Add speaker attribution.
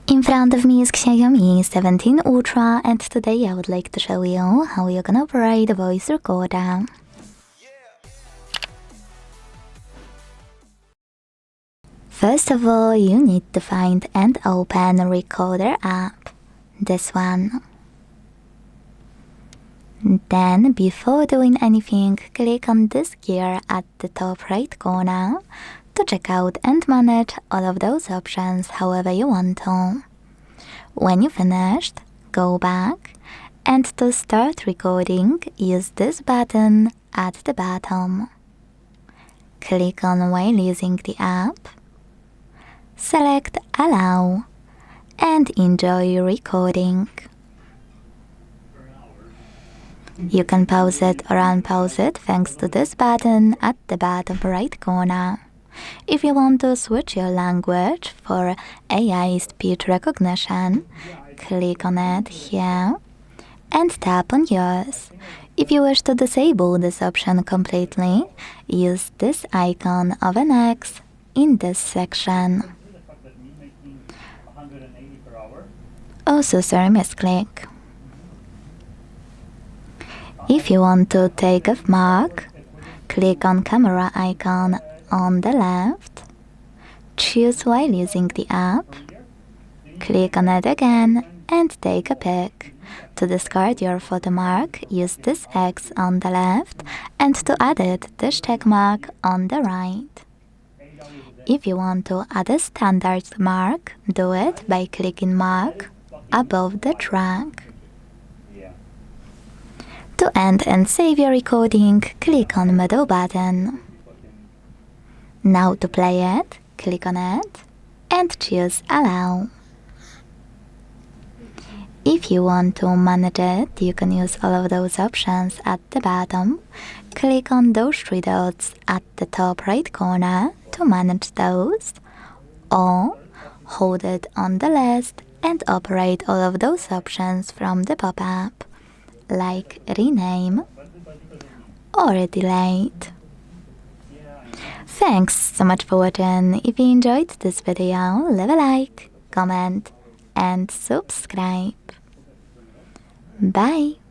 Speaker 1: In front of me is Xiaomi 17 Ultra, and today I would like to show you how you can operate a voice recorder. First of all, you need to find and open a recorder app, this one. Then, before doing anything, click on this gear at the top right corner to check out and manage all of those options however you want to. When you finished, go back, and to start recording, use this button at the bottom. Click on while using the app, select Allow, and enjoy recording. You can pause it or unpause it thanks to this button at the bottom right corner. If you want to switch your language for AI speech recognition, click on it here and tap on yours. If you wish to disable this option completely, use this icon of an X in this section. Also, sorry, misclick. If you want to take a mark, click on camera icon on the left, choose while using the app, click on it again and take a pic. To discard your photo mark, use this X on the left, and to add it, this check mark on the right. If you want to add a standard mark, do it by clicking mark above the track. To end and save your recording, click on middle button. Now to play it, click on it and choose Allow. If you want to manage it, you can use all of those options at the bottom. Click on those three dots at the top right corner to manage those, or hold it on the list and operate all of those options from the pop-up, like rename or delete. Thanks so much for watching. If you enjoyed this video, leave a like, comment and subscribe. Bye!